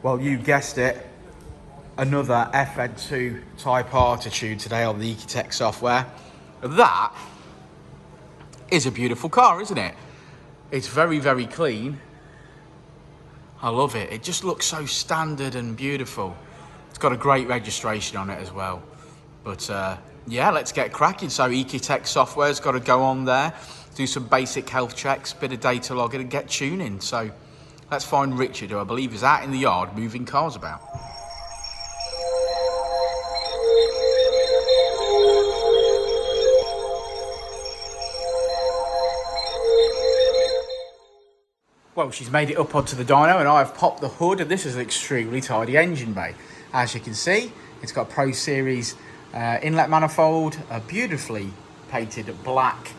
Well, you guessed it, another FN2 Type Altitude today on the Ecutek software. That is a beautiful car, isn't it? It's very, very clean. I love it. It just looks so standard and beautiful. It's got a great registration on it as well. But yeah, let's get cracking. So Ecutek software's got to go on there, do some basic health checks, bit of data logging and get tuning. So let's find Richard, who I believe is out in the yard moving cars about. Well, she's made it up onto the dyno and I've popped the hood, and this is an extremely tidy engine bay. As you can see, it's got a Pro Series inlet manifold, a beautifully painted black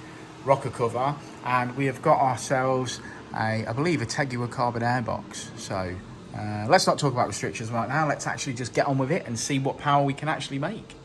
rocker cover, and we have got ourselves I believe a Tegua carbon airbox. So let's not talk about restrictions right now. Let's actually just get on with it and see what power we can actually make.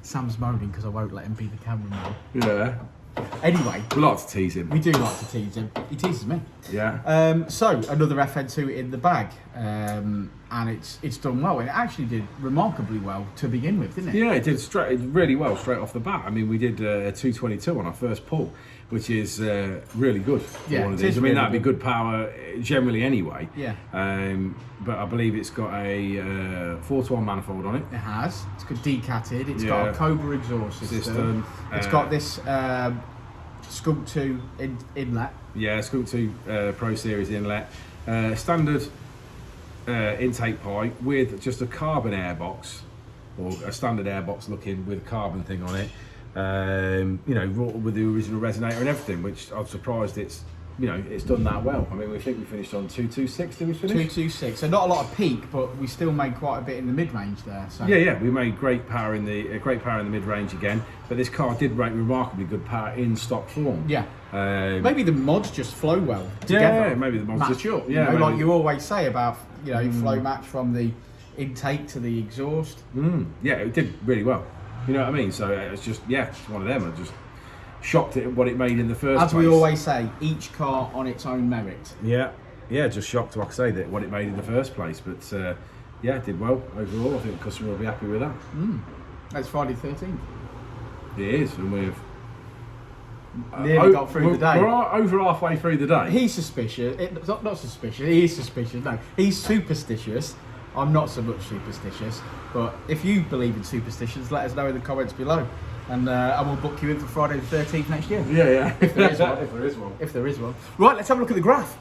Sam's moaning because I won't let him be the cameraman. Yeah. Anyway. We like to tease him. We do like to tease him. He teases me. Yeah. So, another FN2 in the bag. And it's done well. And it actually did remarkably well to begin with, didn't it? Yeah, it did really well straight off the bat. I mean, we did a 222 on our first pull, which is really good for one of these. I mean, that'd be good power generally anyway. Yeah. But I believe it's got a 4-to-1 manifold on it. It has. It's got decatted. It's got a Cobra exhaust system. It's got this Skunk 2 inlet. Yeah, Skunk 2 Pro Series inlet. Standard intake pipe with just a carbon airbox, or a standard airbox looking with a carbon thing on it. You know, with the original resonator and everything, which I'm surprised it's done that well. I mean, we think we finished on 226. Did we finish? 226. So not a lot of peak, but we still made quite a bit in the mid-range there. So yeah, we made great power in the mid-range again. But this car did rate remarkably good power in stock form. Yeah. Maybe the mods just flow well together. Yeah, maybe the mods match up. Yeah, like you always say about flow match from the intake to the exhaust. Yeah, it did really well. You know what I mean? So it's just it's one of them. I just shocked at what it made in the first place. As we always say, each car on its own merit. Yeah, just shocked, like I say, that what it made in the first place. But yeah, it did well overall. I think the customer will be happy with that. That's Friday 13th. It is, and we've nearly got through the day. We're over halfway through the day. He's suspicious. Not suspicious. He is suspicious. No, he's superstitious. I'm not so much superstitious. But if you believe in superstitions, let us know in the comments below. and we'll book you in for Friday the 13th next year. Yeah. If there is one. If there is one. If there is one. Right, let's have a look at the graph.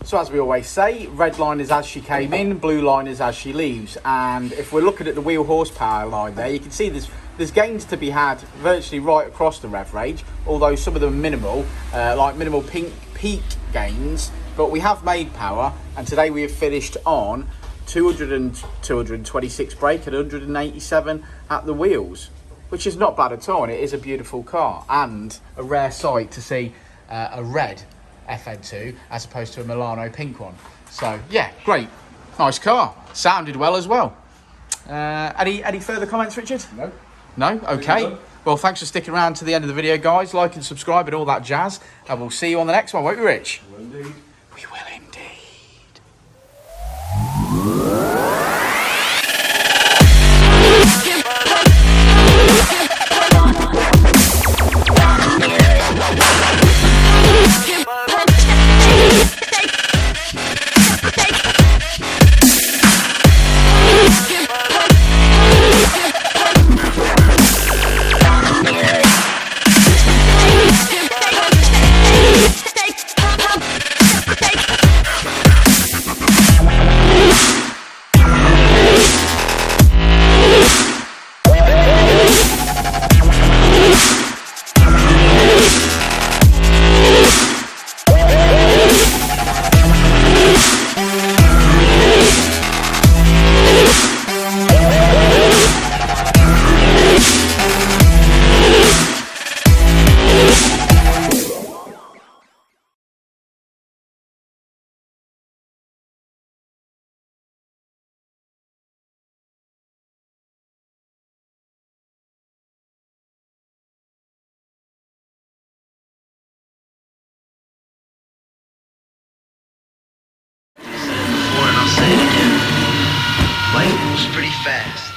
So as we always say, red line is as she came in, blue line is as she leaves. And if we're looking at the wheel horsepower line there, you can see there's gains to be had virtually right across the rev range, although some of them are minimal, like minimal peak gains. But we have made power, and today we have finished on 226 brake and 187 at the wheels, which is not bad at all, and it is a beautiful car and a rare sight to see a red FN2 as opposed to a Milano pink one. So yeah, great, nice car, sounded well as well. Any further comments, Richard? No? Okay. Well, thanks for sticking around to the end of the video, guys. Like and subscribe and all that jazz, and we'll see you on the next one, won't we, Rich? Indeed. We will indeed. Said it before and I'll say it again. Life moves pretty fast.